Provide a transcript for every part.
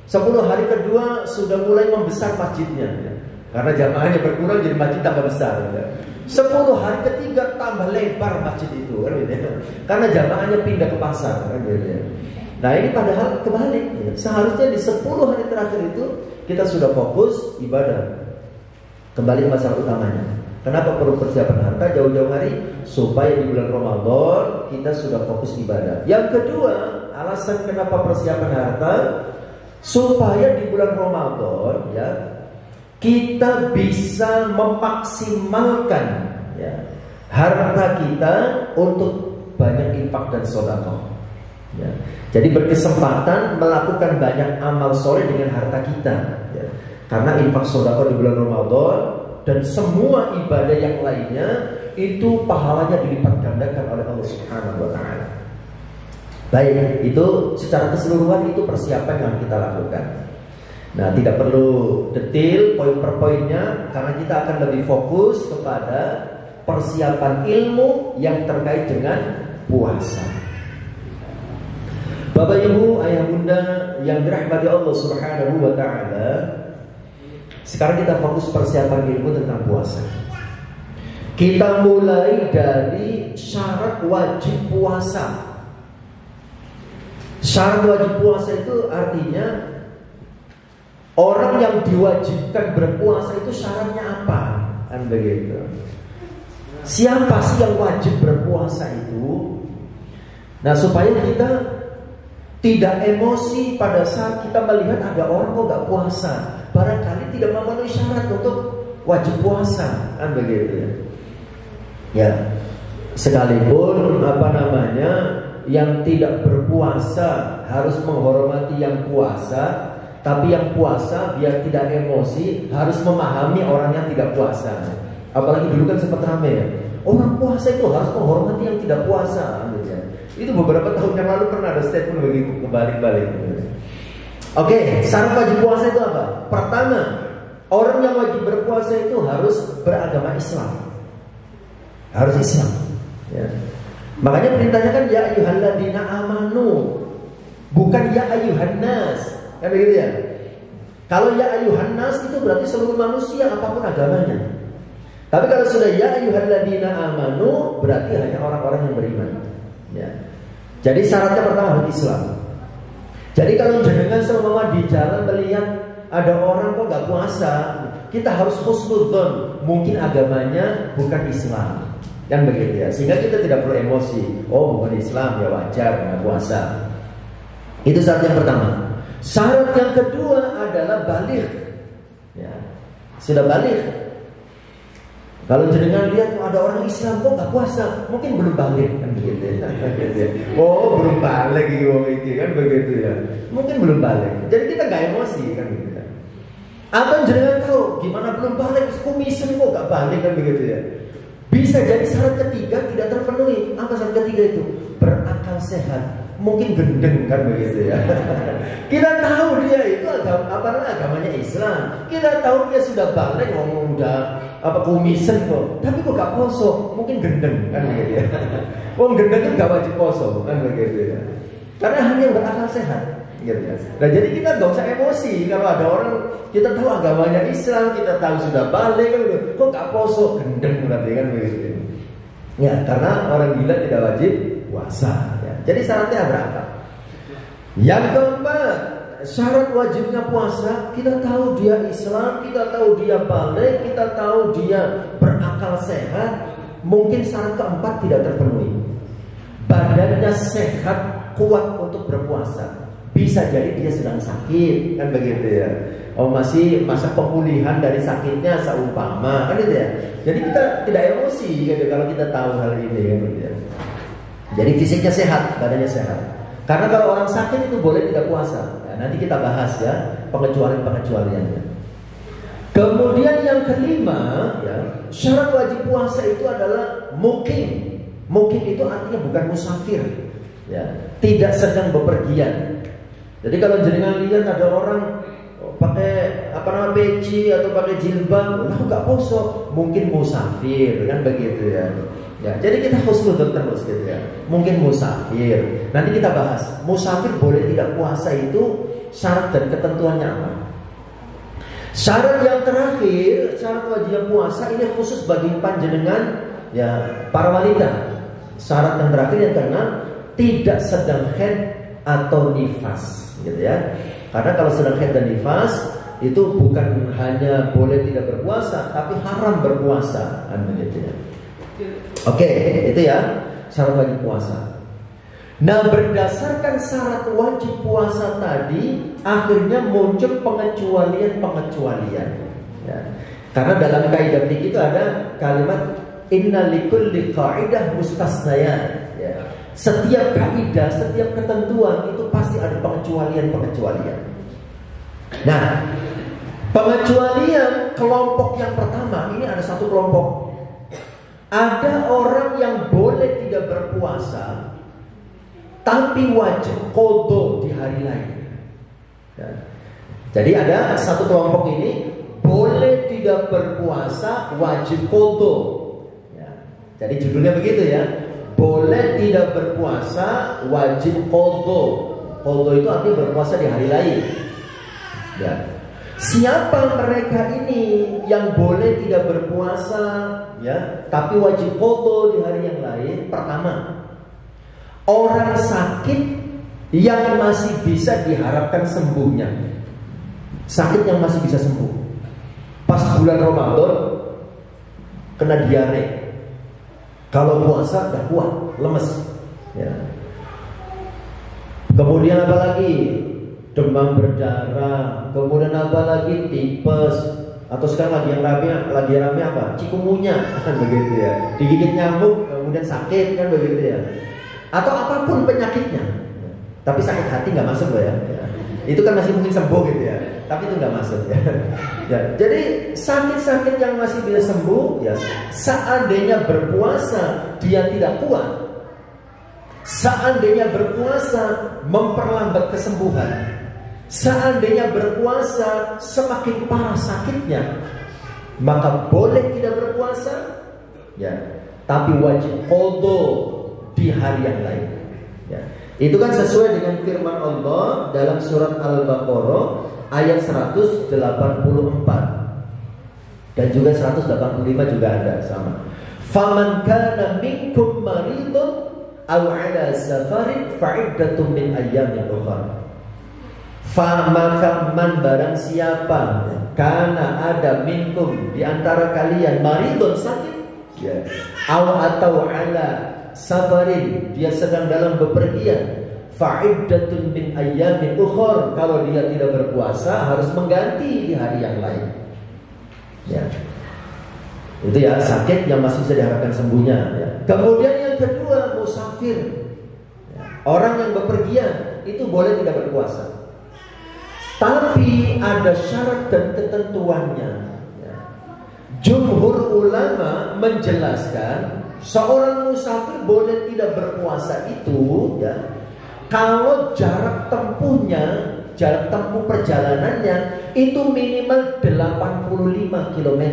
10 hari kedua sudah mulai membesar masjidnya, ya. Karena jamaahnya berkurang jadi masjid tambah besar, ya. 10 hari ketiga tambah lebar masjid itu, kan, gitu, ya. Karena jamaahnya pindah ke pasar, kan, gitu, ya. Nah ini padahal kebalik, ya. Seharusnya di 10 hari terakhir itu kita sudah fokus ibadah. Kembali ke masalah utamanya. Kenapa perlu persiapan harta jauh-jauh hari? Supaya di bulan Ramadan kita sudah fokus ibadah. Yang kedua, alasan kenapa persiapan harta, supaya di bulan Ramadan, ya, kita bisa memaksimalkan, ya, harta kita untuk banyak infak dan sedekah, ya. Jadi berkesempatan melakukan banyak amal soleh dengan harta kita, ya. Karena infak sedekah di bulan Ramadan dan semua ibadah yang lainnya itu pahalanya dilipat gandakan oleh Allah Subhanahu wa taala. Baik, itu secara keseluruhan itu persiapan yang kita lakukan. Nah, tidak perlu detail poin per poinnya karena kita akan lebih fokus kepada persiapan ilmu yang terkait dengan puasa. Bapak Ibu, ayah bunda yang dirahmati Allah Subhanahu wa taala, sekarang kita fokus persiapan ilmu tentang puasa. Kita mulai dari syarat wajib puasa. Syarat wajib puasa itu artinya orang yang diwajibkan berpuasa itu syaratnya apa? Kan begitu. Siapa sih yang wajib berpuasa itu? Nah, supaya kita tidak emosi pada saat kita melihat ada orang kok gak puasa, barangkali tidak memenuhi syarat untuk wajib puasa, kan begitu ya. Ya, sekalipun yang tidak berpuasa harus menghormati yang puasa, tapi yang puasa biar tidak emosi harus memahami orang yang tidak puasa. Apalagi dulu kan sempat rame ya, orang puasa itu harus menghormati yang tidak puasa, gitu ya. Itu beberapa tahun yang lalu pernah ada statement begitu, kebalik-balik. Oke, syarat wajib puasa itu apa? Pertama, orang yang wajib berpuasa itu harus beragama Islam. Harus Islam, ya. Makanya perintahnya kan ya ayyuhalladzina amanu, bukan ya ayyuhannas, kan begitu ya. Kalau ya ayyuhannas itu berarti seluruh manusia apapun agamanya. Tapi kalau sudah ya ayyuhalladzina amanu berarti hanya orang-orang yang beriman, ya. Jadi syaratnya pertama harus Islam. Jadi kalau jenengan seumpama di jalan melihat ada orang kok gak puasa, kita harus husnudzon, mungkin agamanya bukan Islam, yang begitu ya. Sehingga kita tidak perlu emosi. Oh, bukan Islam, ya wajar gak puasa. Itu syarat yang pertama. Syarat yang kedua adalah baligh, ya. Sudah baligh. Kalau jenengan lihat ada orang Islam kok gak puasa, mungkin belum balik, kan begitu ya. Oh, belum balik gitu kan begitu ya. Mungkin belum balik. Jadi kita gak emosi, kan begitu ya. Atau jenengan tahu gimana belum balik, kumisen kok gak balik, kan begitu ya. Bisa jadi syarat ketiga tidak terpenuhi. Apa syarat ketiga itu? Berakal sehat. Mungkin gendeng, kan begitu ya. Kita tahu dia itu agamanya Islam. Kita tahu dia sudah balik, ngomong udah kumisen kok, tapi kok gak poso, mungkin gendeng, kan begitu ya. Wong gendeng itu gak wajib poso, kan begitu ya. Karena hanya berakal sehat, gitu ya. Nah, jadi kita gak usah emosi kalau ada orang kita tahu agamanya Islam, kita tahu sudah balik, kan begitu. Kok gak poso, gendeng berarti, kan begitu ya. Karena orang gila tidak wajib puasa, ya. Jadi syaratnya berakal. Yang keempat, syarat wajibnya puasa, kita tahu dia Islam, kita tahu dia balik, kita tahu dia berakal sehat. Mungkin syarat keempat tidak terpenuhi. Badannya sehat, kuat untuk berpuasa. Bisa jadi dia sedang sakit, kan begitu ya. Oh, masih masa pemulihan dari sakitnya seumpama, kan gitu ya. Jadi kita tidak emosi gitu kalau kita tahu hal ini, kan gitu ya. Jadi fisiknya sehat, badannya sehat. Karena kalau orang sakit itu boleh tidak puasa. Nanti kita bahas ya pengecualian-pengecualiannya. Kemudian yang kelima, ya, syarat wajib puasa itu adalah mukim. Mukim itu artinya bukan musafir, ya, tidak sedang bepergian. Jadi kalau jenengan lihat ada orang pakai peci atau pakai jilbab, lah nggak poso, mungkin musafir, kan begitu ya. Ya, jadi kita husnudzon terus gitu ya. Mungkin musafir. Nanti kita bahas musafir boleh tidak puasa itu syarat dan ketentuannya apa? Syarat yang terakhir, syarat wajib puasa ini khusus bagi panjenengan ya para wanita. Syarat yang terakhir yang keenam, tidak sedang haid atau nifas, gitu ya. Karena kalau sedang haid dan nifas itu bukan hanya boleh tidak berpuasa, tapi haram berpuasa, kan begitu ya. Oke, itu ya syarat wajib puasa. Nah, berdasarkan syarat wajib puasa tadi, akhirnya muncul pengecualian. Ya. Karena dalam kaidah fikih itu ada kalimat inna likulli qaidah mustasnayat. Ya. Setiap kaidah, setiap ketentuan itu pasti ada pengecualian. Nah, pengecualian kelompok yang pertama ini ada satu kelompok. Ada orang yang boleh tidak berpuasa, tapi wajib qadha di hari lain. Ya. Jadi ada satu kelompok ini boleh tidak berpuasa, wajib qadha. Ya. Jadi judulnya begitu ya. Boleh tidak berpuasa, wajib qadha. Qadha itu artinya berpuasa di hari lain. Ya. Siapa mereka ini yang boleh tidak berpuasa, ya, tapi wajib qadha di hari yang lain? Pertama, orang sakit yang masih bisa diharapkan sembuhnya. Sakit yang masih bisa sembuh. Pas bulan Ramadan kena diare. Kalau puasa gak kuat, lemes. Ya. Kemudian apa lagi? Demam berdarah. Kemudian apa lagi? Tipes. Atau sekarang lagi rame apa? Cikungunya, kan begitu ya. Digigit nyamuk, kemudian sakit, kan begitu ya. Atau apapun penyakitnya, tapi sakit hati nggak masuk loh ya. Itu kan masih mungkin sembuh gitu ya, tapi itu nggak masuk ya. Ya, jadi sakit-sakit yang masih bisa sembuh ya, seandainya berpuasa dia tidak kuat, seandainya berpuasa memperlambat kesembuhan, seandainya berpuasa semakin parah sakitnya, maka boleh tidak berpuasa ya, tapi wajib qadha di hari yang lain. Ya. Itu kan sesuai dengan firman Allah dalam surat Al-Baqarah ayat 184 dan juga 185 juga ada sama. Faman kana minkum maridun aw ala safarin fa'iddatun min ayyamin ukhra. Maka man barang siapa kana ada minkum di antara kalian maridun sakit ya, atau ala safarin dia sedang dalam bepergian, fa'iddatun min ayyamin ukhra, kalau dia tidak berpuasa harus mengganti di hari yang lain. Ya. Itu ya sakit yang masih bisa diharapkan sembuhnya ya. Kemudian yang kedua musafir ya. Orang yang bepergian itu boleh tidak berpuasa, tapi ada syarat dan ketentuannya ya. Jumhur ulama menjelaskan seorang musafir boleh tidak berpuasa itu ya, kalau jarak tempuhnya, jarak tempuh perjalanannya itu minimal 85 km.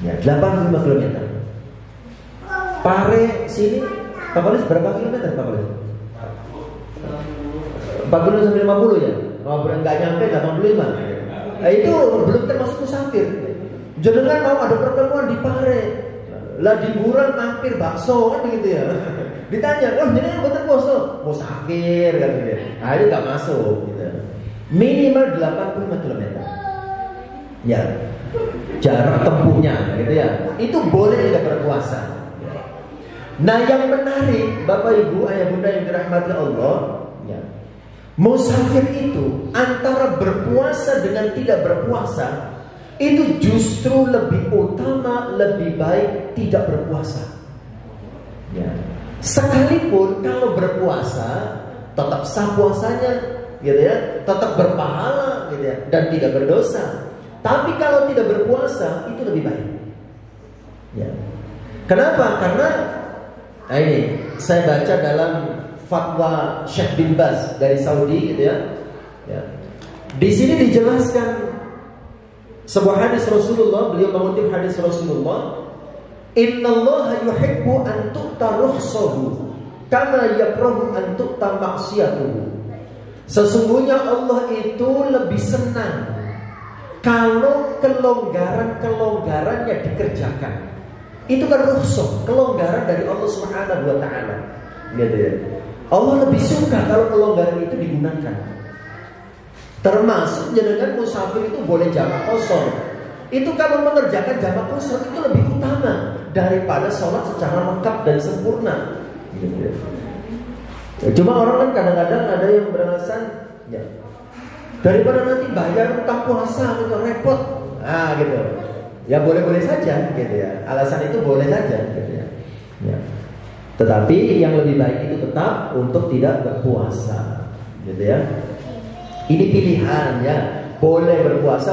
Ya, 85 km. Pare sini, Pak Polis berapa kilometer Pak Polis? 40 sampai 50 ya? Oh, enggak nyampe 85. Nah, itu belum termasuk musafir. Jenengan mau ada pertemuan di Pare, lah di Buran mampir bakso kan begitu ya. Ditanya, "Oh, jenengan boten poso?" Musafir kan gitu. Nah, itu enggak masuk gitu. Minimal 85 km. Ya. Jarak tempuhnya gitu ya. Itu boleh tidak berpuasa. Nah, yang menarik Bapak Ibu, ayah bunda yang dirahmati Allah, ya. Musafir itu antara berpuasa dengan tidak berpuasa itu justru lebih utama, lebih baik tidak berpuasa. Ya. Sekalipun kalau berpuasa tetap sah puasanya, gitu ya, tetap berpahala, gitu ya, dan tidak berdosa. Tapi kalau tidak berpuasa itu lebih baik. Ya. Kenapa? Karena nah ini saya baca dalam fatwa Syekh bin Baz dari Saudi, gitu ya. Ya. Di sini dijelaskan sebuah hadis Rasulullah, beliau mengutip hadis Rasulullah, "Innallaha yuhibbu an tu'ta rukhsahu kama yakrahu an tu'ta ma'siyatuhu." Sesungguhnya Allah itu lebih senang kalau kelonggaran-kelonggarannya dikerjakan. Itu kan rukhsah, kelonggaran dari Allah Subhanahu wa taala. Gitu ya. Allah lebih suka kalau kelonggaran itu digunakan. Termasuk jenengan musafir itu boleh jamak qashar. Itu kalau mengerjakan jamak qashar itu lebih utama daripada sholat secara lengkap dan sempurna. Gitu ya. Cuma orang kan kadang-kadang ada yang beralasan, ya, daripada nanti bayar utang puasa gitu repot, gitu. Ya boleh-boleh saja, gitu ya. Alasan itu boleh saja, gitu ya. Ya. Tetapi yang lebih baik itu tetap untuk tidak berpuasa, gitu ya. Ini pilihan ya, boleh berpuasa.